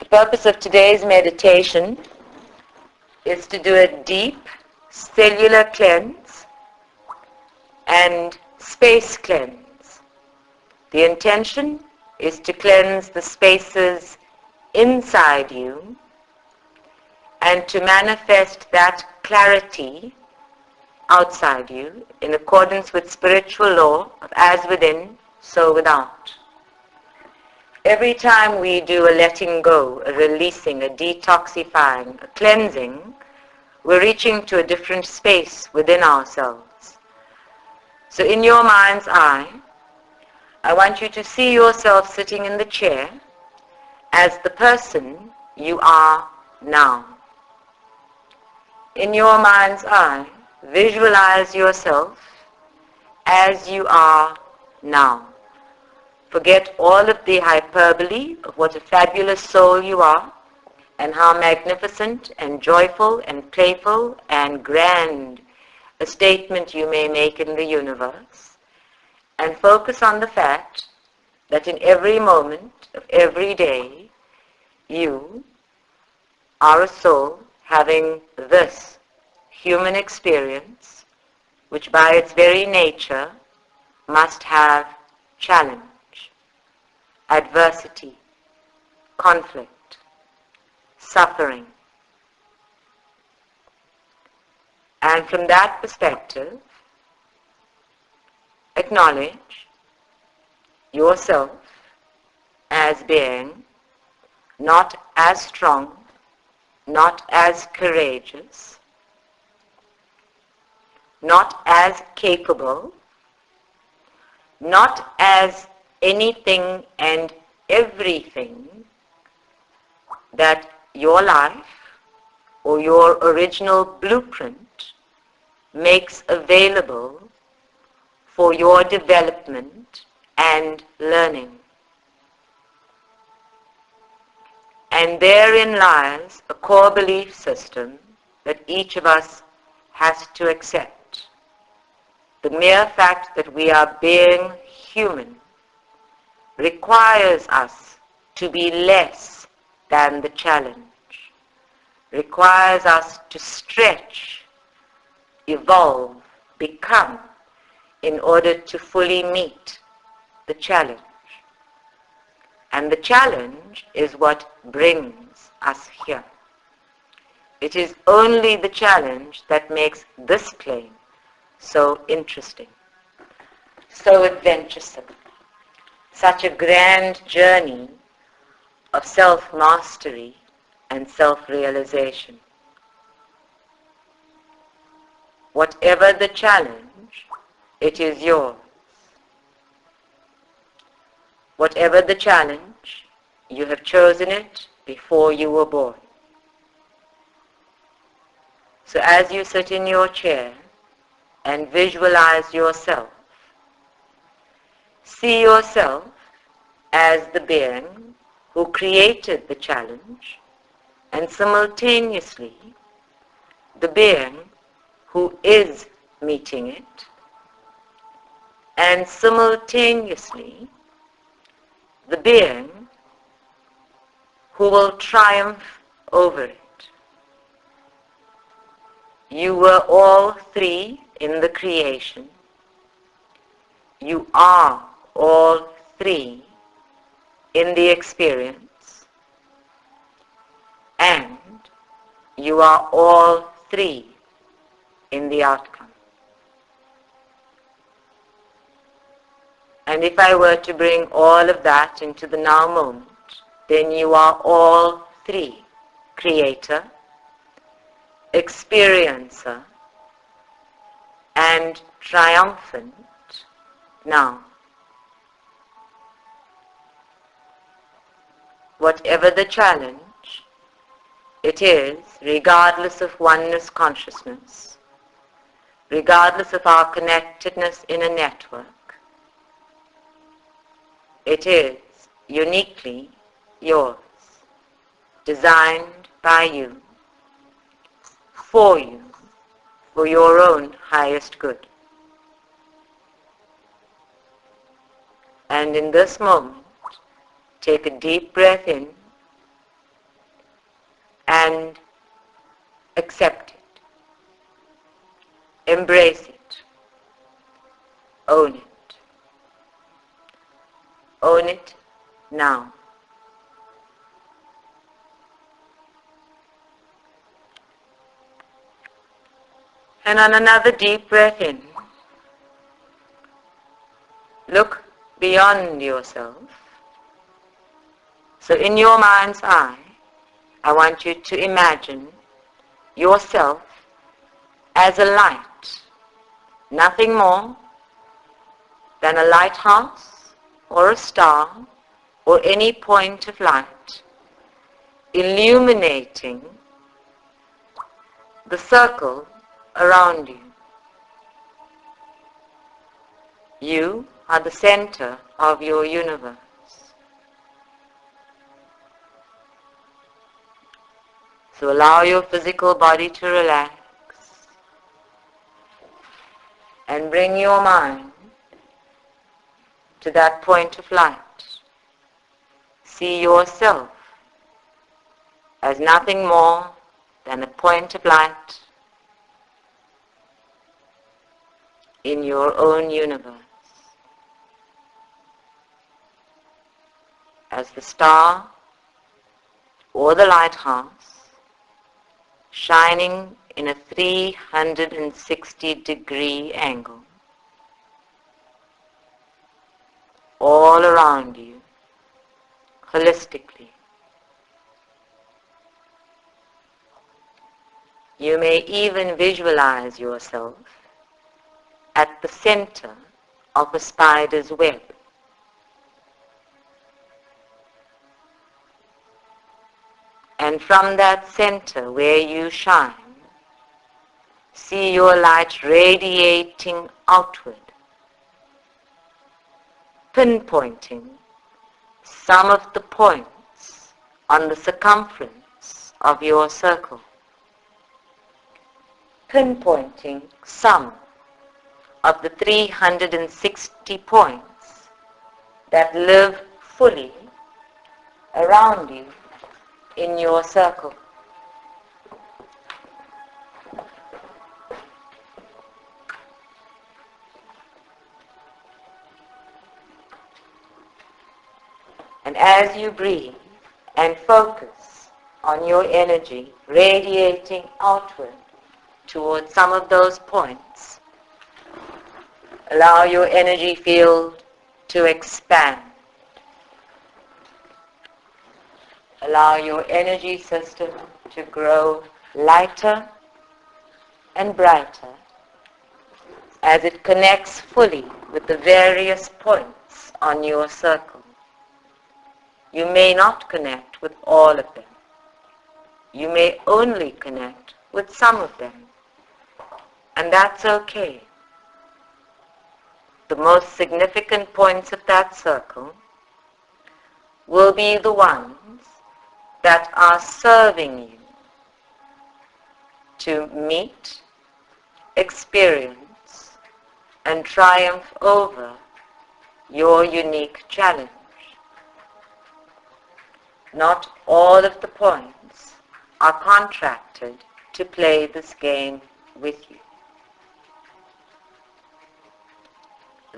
purpose of today's meditation is to do a deep cellular cleanse and space cleanse. The intention is to cleanse the spaces inside you and to manifest that clarity outside you in accordance with spiritual law of as within, so without. Every time we do a letting go, a releasing, a detoxifying, a cleansing, we're reaching to a different space within ourselves. So in your mind's eye, I want you to see yourself sitting in the chair as the person you are now. In your mind's eye, visualize yourself as you are now. Forget all of the hyperbole of what a fabulous soul you are and how magnificent and joyful and playful and grand a statement you may make in the universe, and focus on the fact that in every moment of every day you are a soul having this human experience, which by its very nature must have challenge, adversity, conflict, suffering. And from that perspective, acknowledge yourself as being not as strong, not as courageous, not as capable, not as anything and everything that your life or your original blueprint makes available for your development and learning. And therein lies a core belief system that each of us has to accept. The mere fact that we are being human requires us to be less than the challenge, requires us to stretch, evolve, become, in order to fully meet the challenge. And the challenge is what brings us here. It is only the challenge that makes this plane so interesting, so adventuresome, such a grand journey of self-mastery and self-realization. Whatever the challenge, it is yours. Whatever the challenge, you have chosen it before you were born. So as you sit in your chair and visualize yourself, see yourself as the being who created the challenge and simultaneously the being who is meeting it, and simultaneously the being who will triumph over it. You were all three in the creation. You are all three in the experience. And you are all three in the outcome. And if I were to bring all of that into the now moment, then you are all three: creator, experiencer, and triumphant now. Whatever the challenge, it is, regardless of oneness consciousness, regardless of our connectedness in a network, it is uniquely yours, designed by you, for your own highest good. And in this moment, take a deep breath in and accept it. Embrace it. Own it. Own it now. And on another deep breath in, look beyond yourself. So in your mind's eye, I want you to imagine yourself as a light, nothing more than a lighthouse or a star or any point of light, illuminating the circle around you. You are the center of your universe. So allow your physical body to relax and bring your mind to that point of light. See yourself as nothing more than a point of light in your own universe. As the star or the lighthouse shining in a 360-degree angle all around you, holistically. You may even visualize yourself at the center of a spider's web. And from that center where you shine, see your light radiating outward, pinpointing some of the points on the circumference of your circle, pinpointing some of the 360 points that live fully around you in your circle. And as you breathe and focus on your energy radiating outward towards some of those points, allow your energy field to expand. Allow your energy system to grow lighter and brighter as it connects fully with the various points on your circle. You may not connect with all of them. You may only connect with some of them. And that's okay. The most significant points of that circle will be the ones that are serving you to meet, experience, and triumph over your unique challenge. Not all of the points are contracted to play this game with you.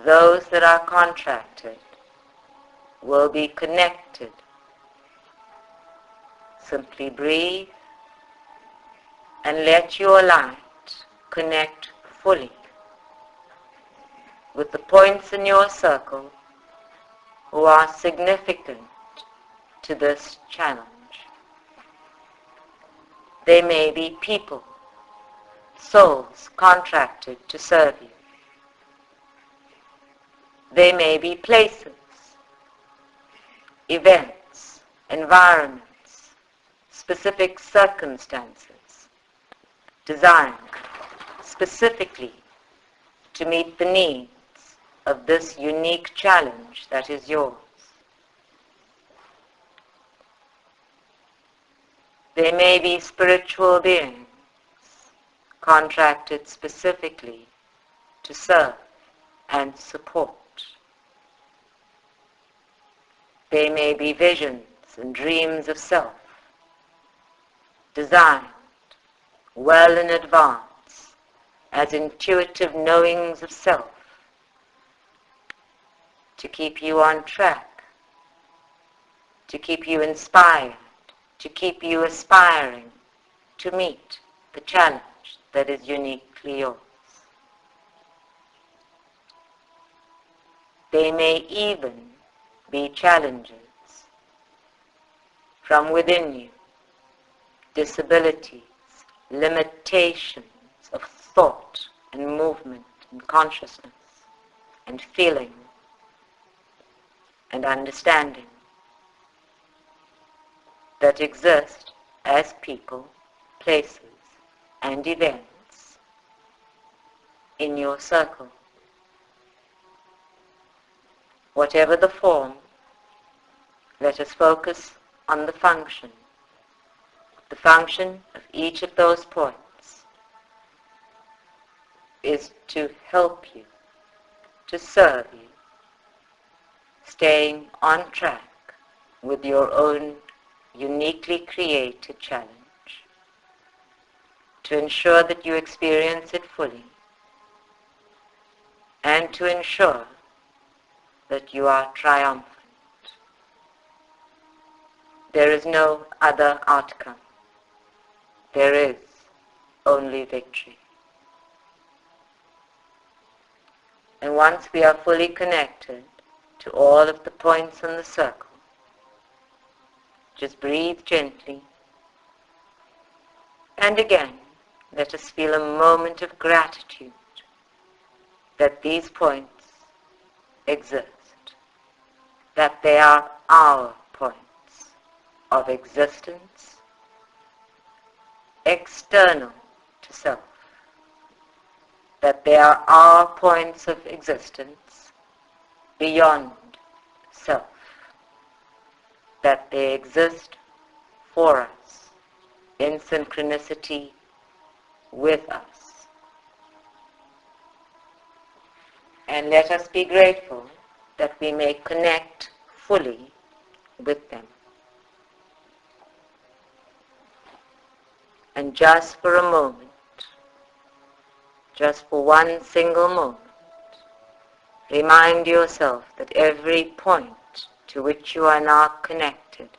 Those that are contracted will be connected. Simply breathe and let your light connect fully with the points in your circle who are significant to this challenge. They may be people, souls contracted to serve you. They may be places, events, environments, specific circumstances designed specifically to meet the needs of this unique challenge that is yours. They may be spiritual beings contracted specifically to serve and support. They may be visions and dreams of self designed well in advance as intuitive knowings of self to keep you on track, to keep you inspired, to keep you aspiring to meet the challenge that is uniquely yours. They may even be challenges from within you, disabilities, limitations of thought and movement and consciousness and feeling and understanding that exist as people, places, and events in your circle. Whatever the form, let us focus on the function. The function of each of those points is to help you, to serve you, staying on track with your own uniquely created challenge, to ensure that you experience it fully, and to ensure that you are triumphant. There is no other outcome. There is only victory. And once we are fully connected to all of the points in the circle, just breathe gently. And again, let us feel a moment of gratitude that these points exist, that they are our points of existence, external to self, that they are our points of existence beyond self, that they exist for us in synchronicity with us. And let us be grateful that we may connect fully with them. And just for a moment, just for one single moment, remind yourself that every point to which you are now connected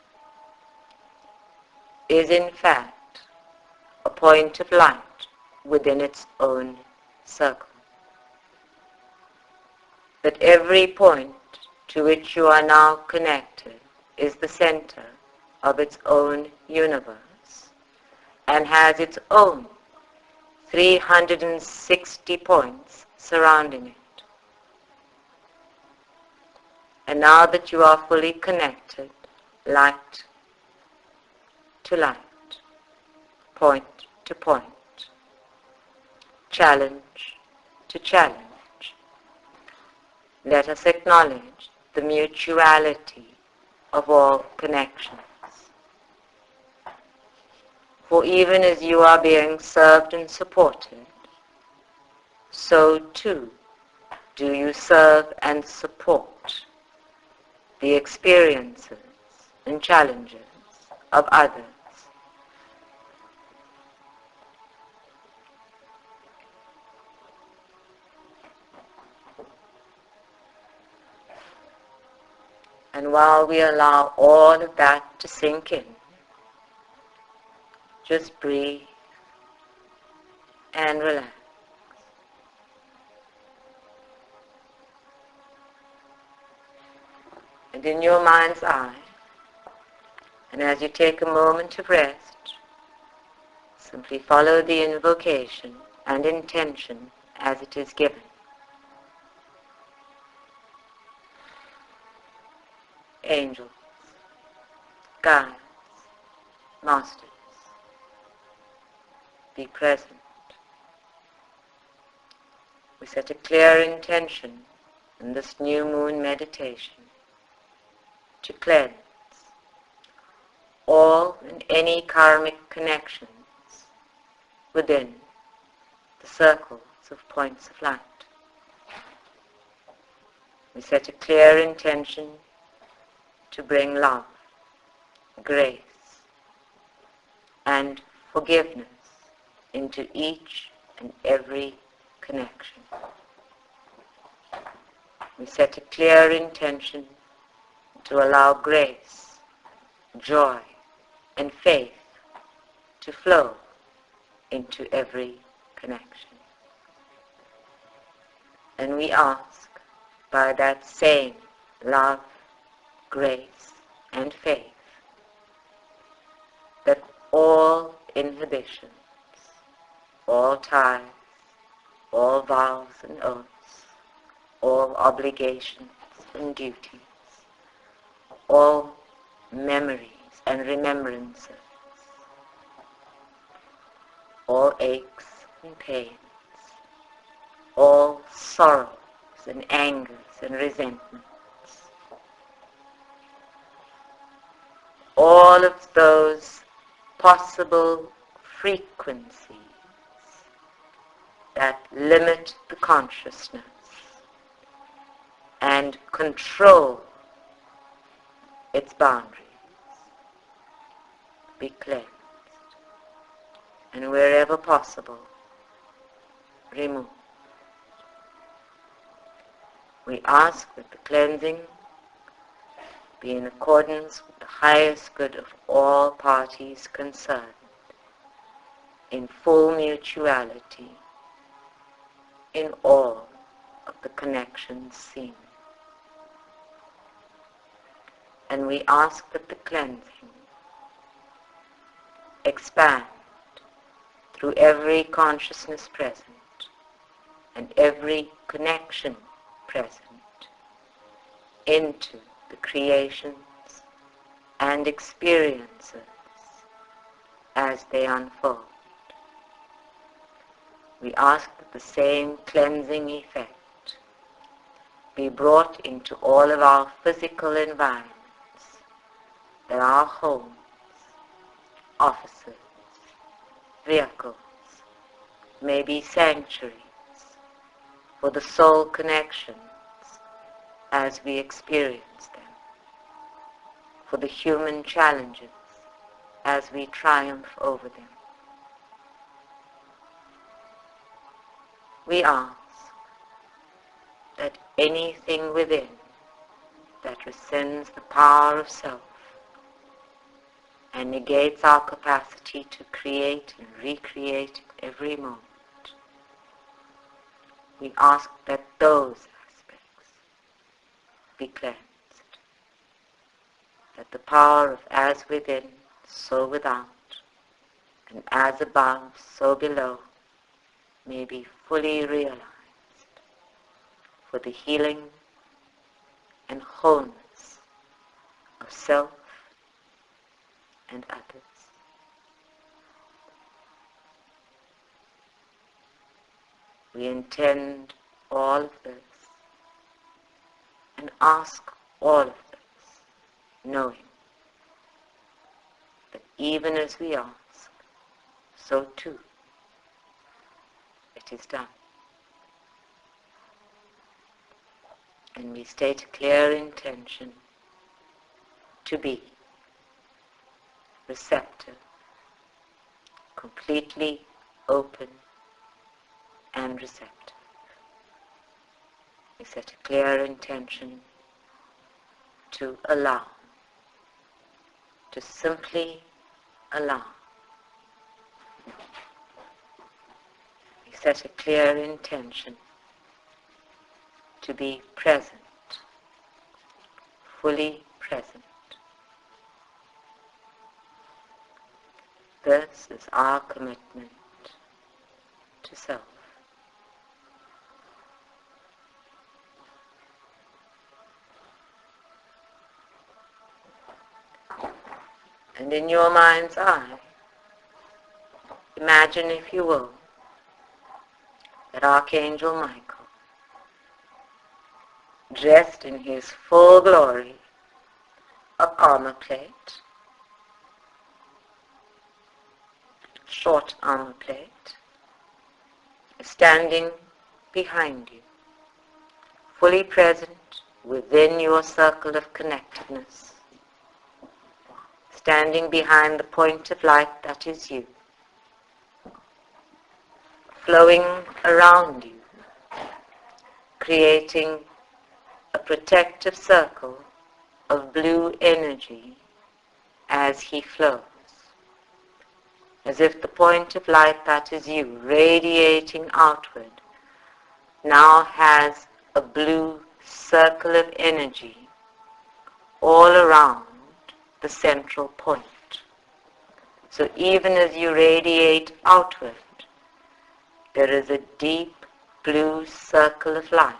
is in fact a point of light within its own circle. That every point to which you are now connected is the center of its own universe and has its own 360 points surrounding it. And now that you are fully connected, light to light, point to point, challenge to challenge, let us acknowledge the mutuality of all connections. For even as you are being served and supported, so too do you serve and support the experiences and challenges of others. And while we allow all of that to sink in, just breathe and relax. And in your mind's eye, and as you take a moment of rest, simply follow the invocation and intention as it is given. Angels, guides, masters, be present. We set a clear intention in this new moon meditation to cleanse all and any karmic connections within the circles of points of light. We set a clear intention to bring love, grace, and forgiveness into each and every connection. We set a clear intention to allow grace, joy, and faith to flow into every connection. And we ask, by that same love, grace, and faith, that all inhibitions, all ties, all vows and oaths, all obligations and duties, all memories and remembrances, all aches and pains, all sorrows and angers and resentments, all of those possible frequencies that limit the consciousness and control its boundaries, be cleansed, and wherever possible, removed. We ask that the cleansing be in accordance with the highest good of all parties concerned, in full mutuality, in all of the connections seen. And we ask that the cleansing expand through every consciousness present and every connection present into the creations and experiences as they unfold. We ask that the same cleansing effect be brought into all of our physical environments, that our homes, offices, vehicles may be sanctuaries for the soul connections as we experience them, for the human challenges as we triumph over them. We ask that anything within that rescinds the power of self and negates our capacity to create and recreate at every moment, we ask that those aspects be cleansed, that the power of as within, so without, and as above, so below, may be fully realized for the healing and wholeness of self and others. We intend all of this and ask all of this, knowing that even as we ask, so too it is done. And we state a clear intention to be receptive, completely open and receptive. We set a clear intention to allow, to simply allow. We set a clear intention to be present, fully present. This is our commitment to self. And in your mind's eye, imagine, if you will, that Archangel Michael, dressed in his full glory of armor plate, short armor plate, is standing behind you, fully present within your circle of connectedness, standing behind the point of light that is you, flowing around you, creating a protective circle of blue energy as he flows, as if the point of light that is you, radiating outward, now has a blue circle of energy all around the central point. So even as you radiate outward, there is a deep blue circle of light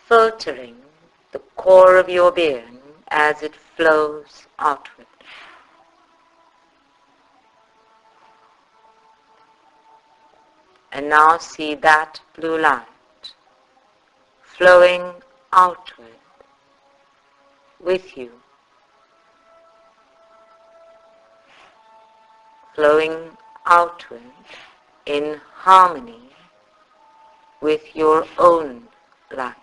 filtering the core of your being as it flows outward. And now see that blue light flowing outward with you, flowing outward in harmony with your own light.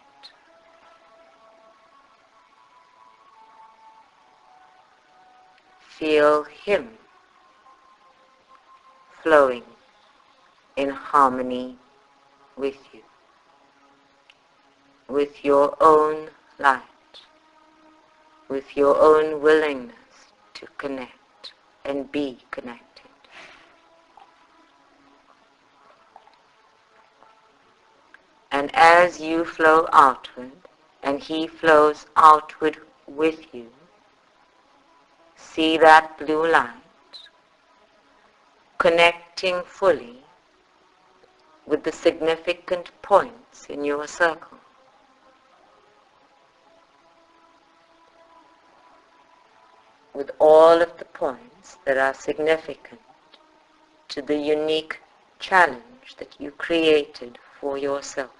Feel him flowing in harmony with you, with your own light, with your own willingness to connect and be connected. And as you flow outward, and he flows outward with you, see that blue light connecting fully with the significant points in your circle. With all of the points that are significant to the unique challenge that you created for yourself.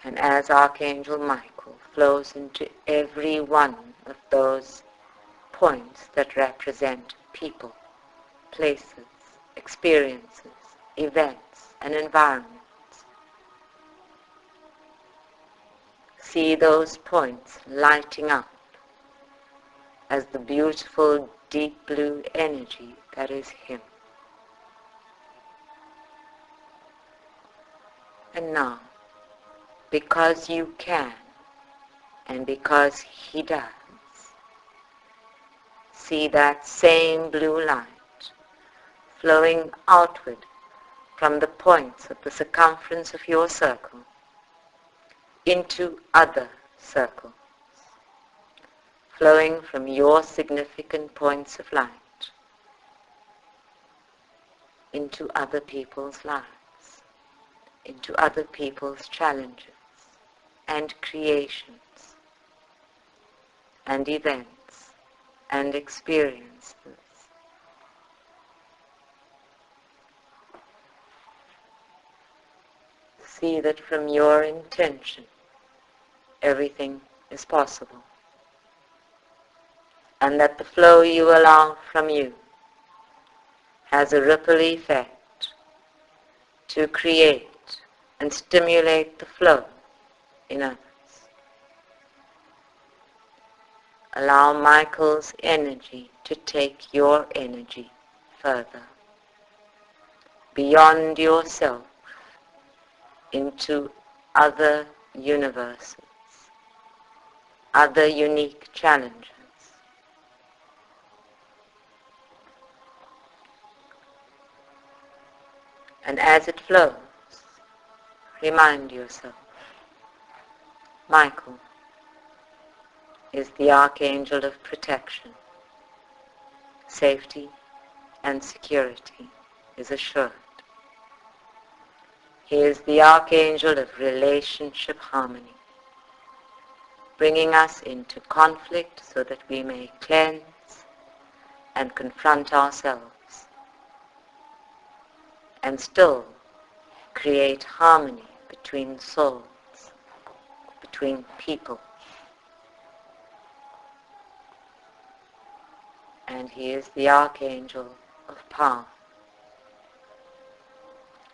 And as Archangel Michael flows into every one of those points that represent people, places, experiences, events, and environments, see those points lighting up as the beautiful deep blue energy that is him. And now, because you can, and because he does, see that same blue light flowing outward from the points of the circumference of your circle into other circles, flowing from your significant points of light into other people's lives, into other people's challenges and creations and events and experiences. See that from your intention, everything is possible, and that the flow you allow from you has a ripple effect to create and stimulate the flow in others. Allow Michael's energy to take your energy further, beyond yourself, into other universes, other unique challenges. And as it flows, remind yourself, Michael is the Archangel of protection. Safety and security is assured. He is the Archangel of relationship harmony, bringing us into conflict so that we may cleanse and confront ourselves, and still create harmony between souls, between people. And he is the Archangel of power,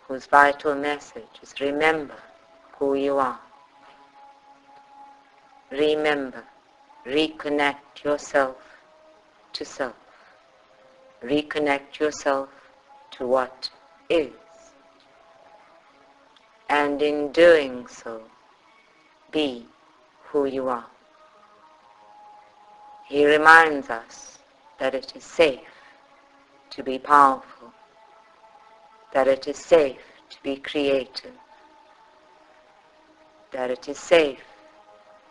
whose vital message is remember who you are. remember, reconnect yourself to self. Reconnect yourself to what is. And in doing so, be who you are. He reminds us that it is safe to be powerful, that it is safe to be creative, that it is safe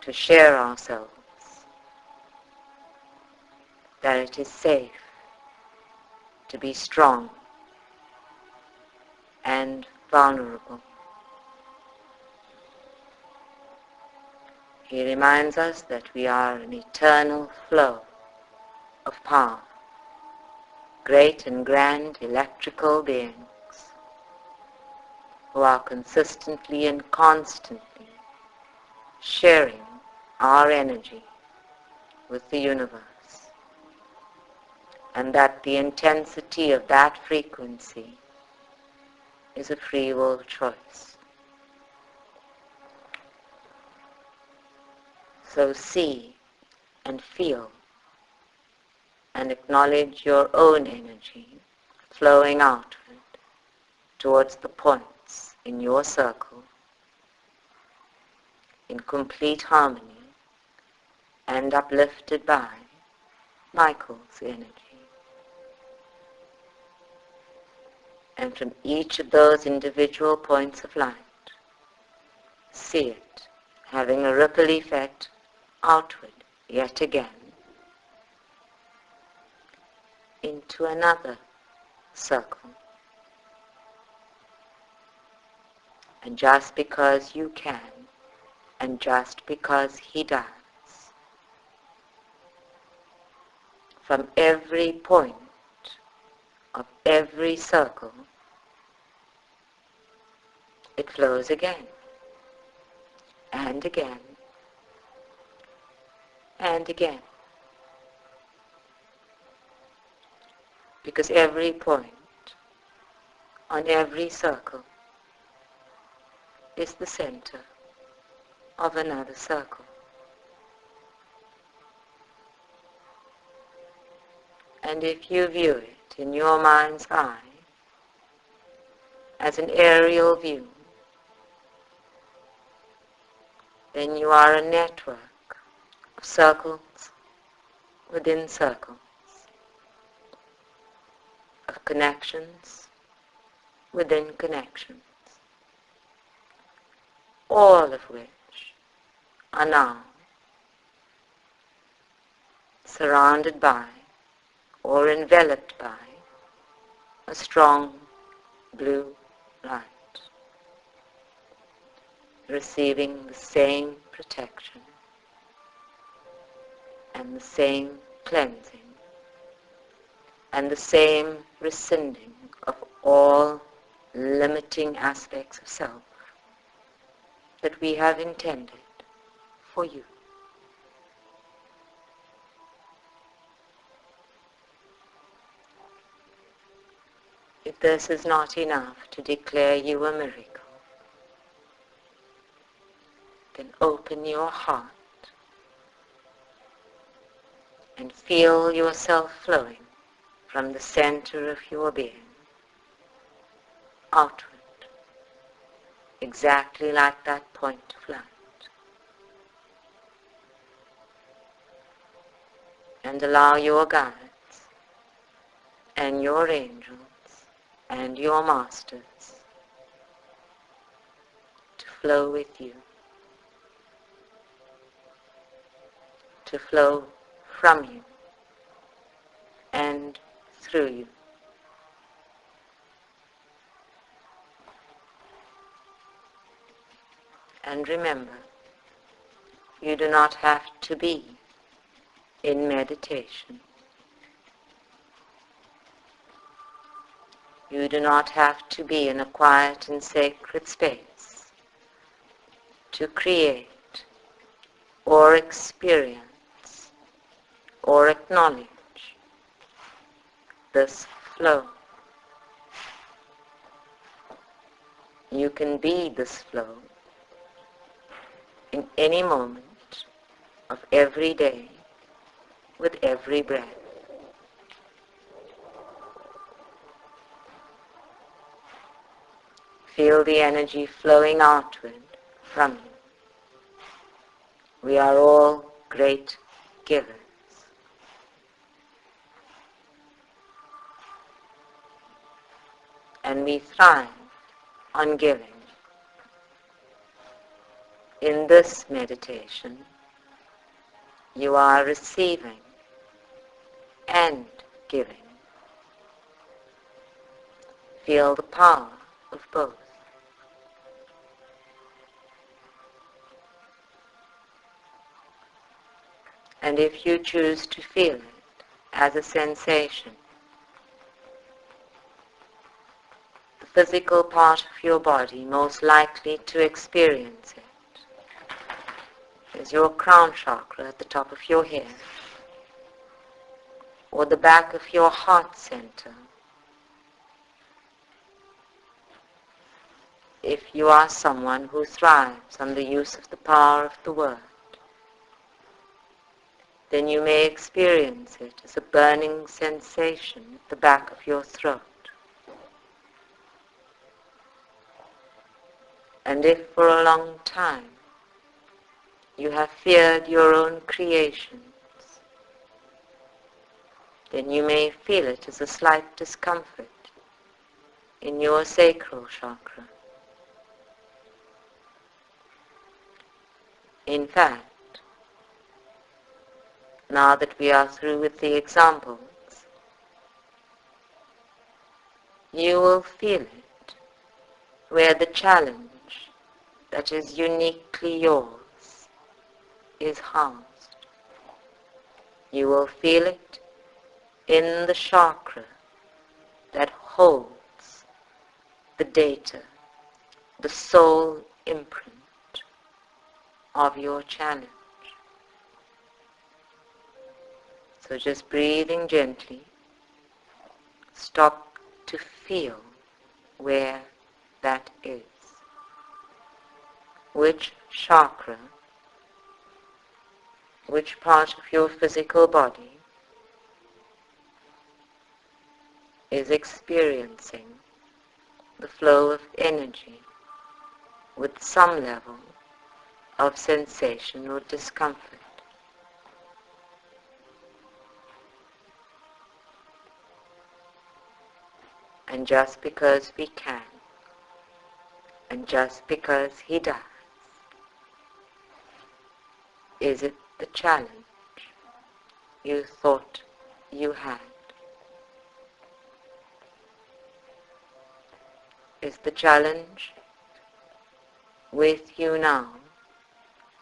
to share ourselves, that it is safe to be strong and vulnerable. He reminds us that we are an eternal flow of power, great and grand electrical beings who are consistently and constantly sharing our energy with the universe, and that the intensity of that frequency is a free will choice. So see and feel and acknowledge your own energy flowing outward towards the points in your circle in complete harmony and uplifted by Michael's energy. And from each of those individual points of light, see it having a ripple effect outward yet again into another circle. And just because you can, and just because he does, from every point of every circle, it flows again, and again, and again. Because every point on every circle is the center of another circle. And if you view it in your mind's eye as an aerial view, then you are a network of circles within circles, of connections within connections, all of which are now surrounded by or enveloped by a strong blue light, receiving the same protection and the same cleansing and the same rescinding of all limiting aspects of self that we have intended for you. If this is not enough to declare you a miracle, then open your heart and feel yourself flowing from the center of your being outward, exactly like that point of light. And allow your guides and your angels and your masters to flow with you, to flow from you and through you. And remember, you do not have to be in meditation. You do not have to be in a quiet and sacred space to create or experience or acknowledge this flow. You can be this flow in any moment of every day with every breath. Feel the energy flowing outward from you. We are all great givers. And we thrive on giving. In this meditation, you are receiving and giving. Feel the power of both. And if you choose to feel it as a sensation, the physical part of your body most likely to experience it is your crown chakra at the top of your head, or the back of your heart center. If you are someone who thrives on the use of the power of the word, then you may experience it as a burning sensation at the back of your throat. And if for a long time you have feared your own creations, then you may feel it as a slight discomfort in your sacral chakra. In fact, now that we are through with the examples, you will feel it where the challenge that is uniquely yours is housed. You will feel it in the chakra that holds the data, the soul imprint of your challenge. So just breathing gently, stop to feel where that is. Which chakra, which part of your physical body is experiencing the flow of energy with some level of sensation or discomfort. And just because we can, and just because he does, is it the challenge you thought you had? Is the challenge with you now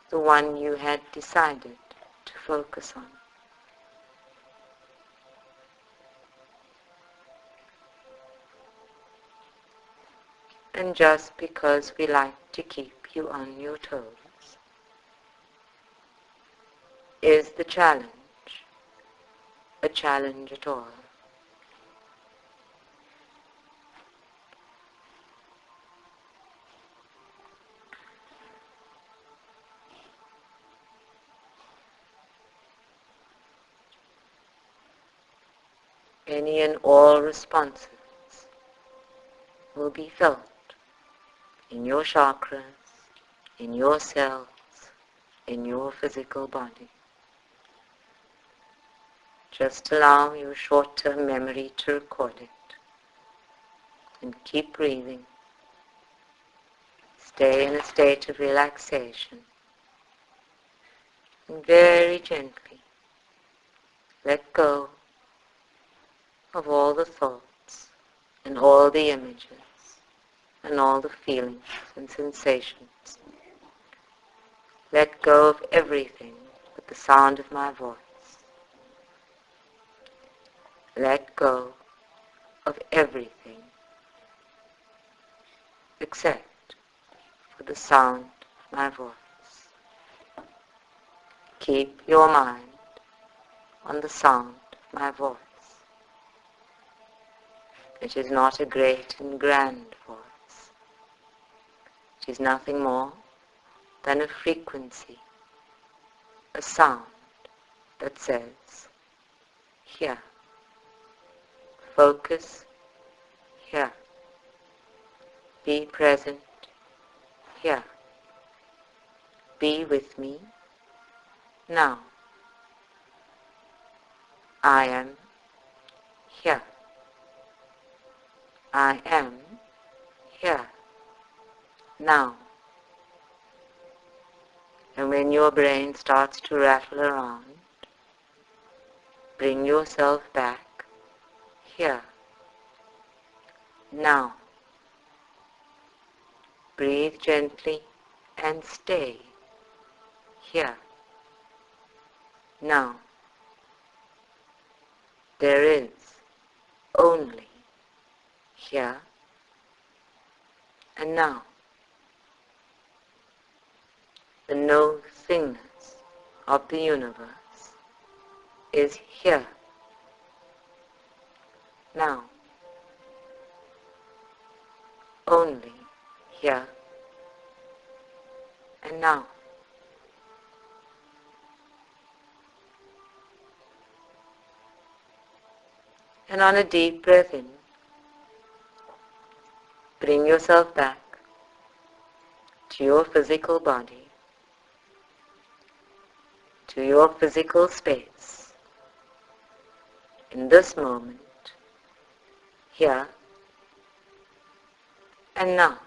the one you had decided to focus on? And just because we like to keep you on your toes, is the challenge a challenge at all? Any and all responses will be felt in your chakras, in your cells, in your physical body. Just allow your short-term memory to record it. And keep breathing. Stay in a state of relaxation. And very gently let go of all the thoughts and all the images and all the feelings and sensations. Let go of everything but the sound of my voice. Let go of everything except for the sound of my voice. Keep your mind on the sound of my voice. It is not a great and grand voice. It is nothing more than a frequency, a sound that says, here. Focus here. Be present here. Be with me now. I am here. I am here now. And when your brain starts to rattle around, bring yourself back here now. Breathe gently and stay here now. There is only here and now. The nothingness of the universe is here now. Only here and now. And on a deep breath in, bring yourself back to your physical body, to your physical space, in this moment, here and now.